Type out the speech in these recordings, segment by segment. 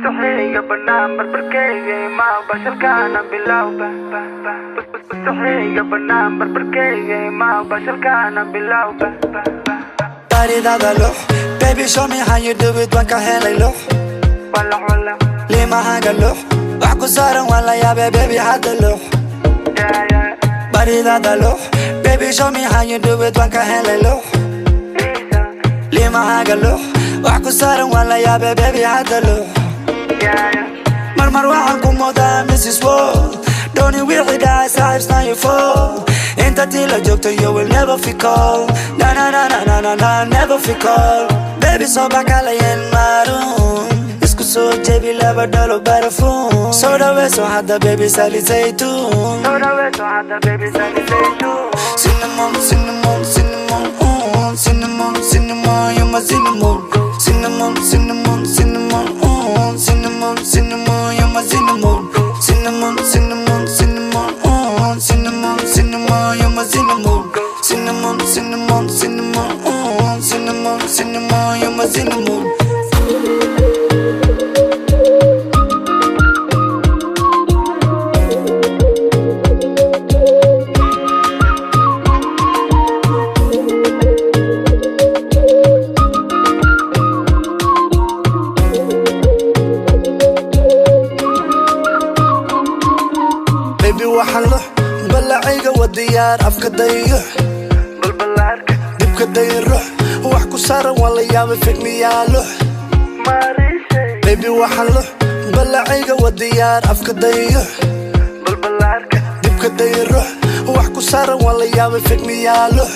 Mustahil pernah berperkaya mau basalkan bilau Mustahil pernah berperkaya mau basalkan bilau Body that I look, baby show me how you do it wanka helay look Wala lima haga look Aku sarang wala ya baby hada look Body that I look, baby show me how you do it wanka helay look lima haga look Aku sarang wala ya baby hada look Marmar waxaan ku moodaa Mrs. World Dooni wixii dhacay saaxiibs not your fault Inta tii la joogto you will never feel cold Na never feel cold Baby soo bakalayen maroon Isku soo jebi laba dhalo barafuun Soo dhaweeso hadda baby sali zaytuun Cinnamon, cinnamon, cinnamon Cinnamon, cinnamon, you're my cinnamon Cinnamon, cinnamon, cinnamon Cinnamon, cinnamon, you're my cinnamon Cinnamon, cinnamon, cinnamon Cinnamon, cinnamon, you're my cinnamon Cinnamon, cinnamon, cinnamon Cinnamon, cinnamon, you're my cinnamon Baby waxaan lux balacayga wadiyaar afka dayo Balbalaarka dibka dayo ruux wax ku saaran waa la yaabay figmiyaa lux Baby waxaan lux balacayga wadiyaar afka dayo Balbalaarka dibka dayo ruux wax ku saaran waa la yaabay figmiyaa lux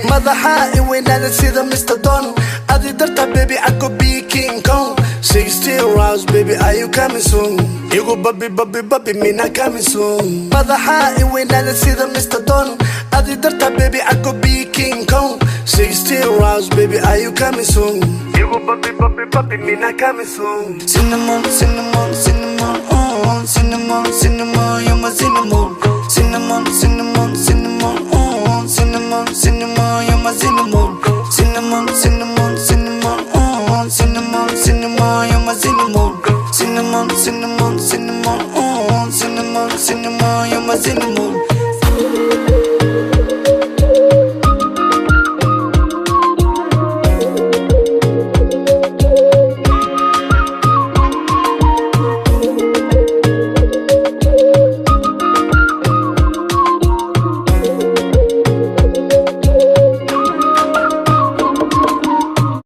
madaxa i weynaada sida Mr. Don adi darta baby I could be King Kong 16 rounds baby are you coming soon Igu babi mina coming soon madaxa i weynaada sida Mr. Don adi darta baby I could be King Kong 16 rounds baby are you coming soon Igu babi mina coming soon Cinnamon, cinnamon, cinnamon Cinnamon, cinnamon, you're my cinnamon Cinnamon, cinnamon, cinnamon Cinnamon, cinnamon, you're my cinnamon Cinnamon, cinnamon, cinnamon Cinnamon, cinnamon, you're my cinnamon Cinnamon, cinnamon, cinnamon Cinnamon, cinnamon, you're my cinnamon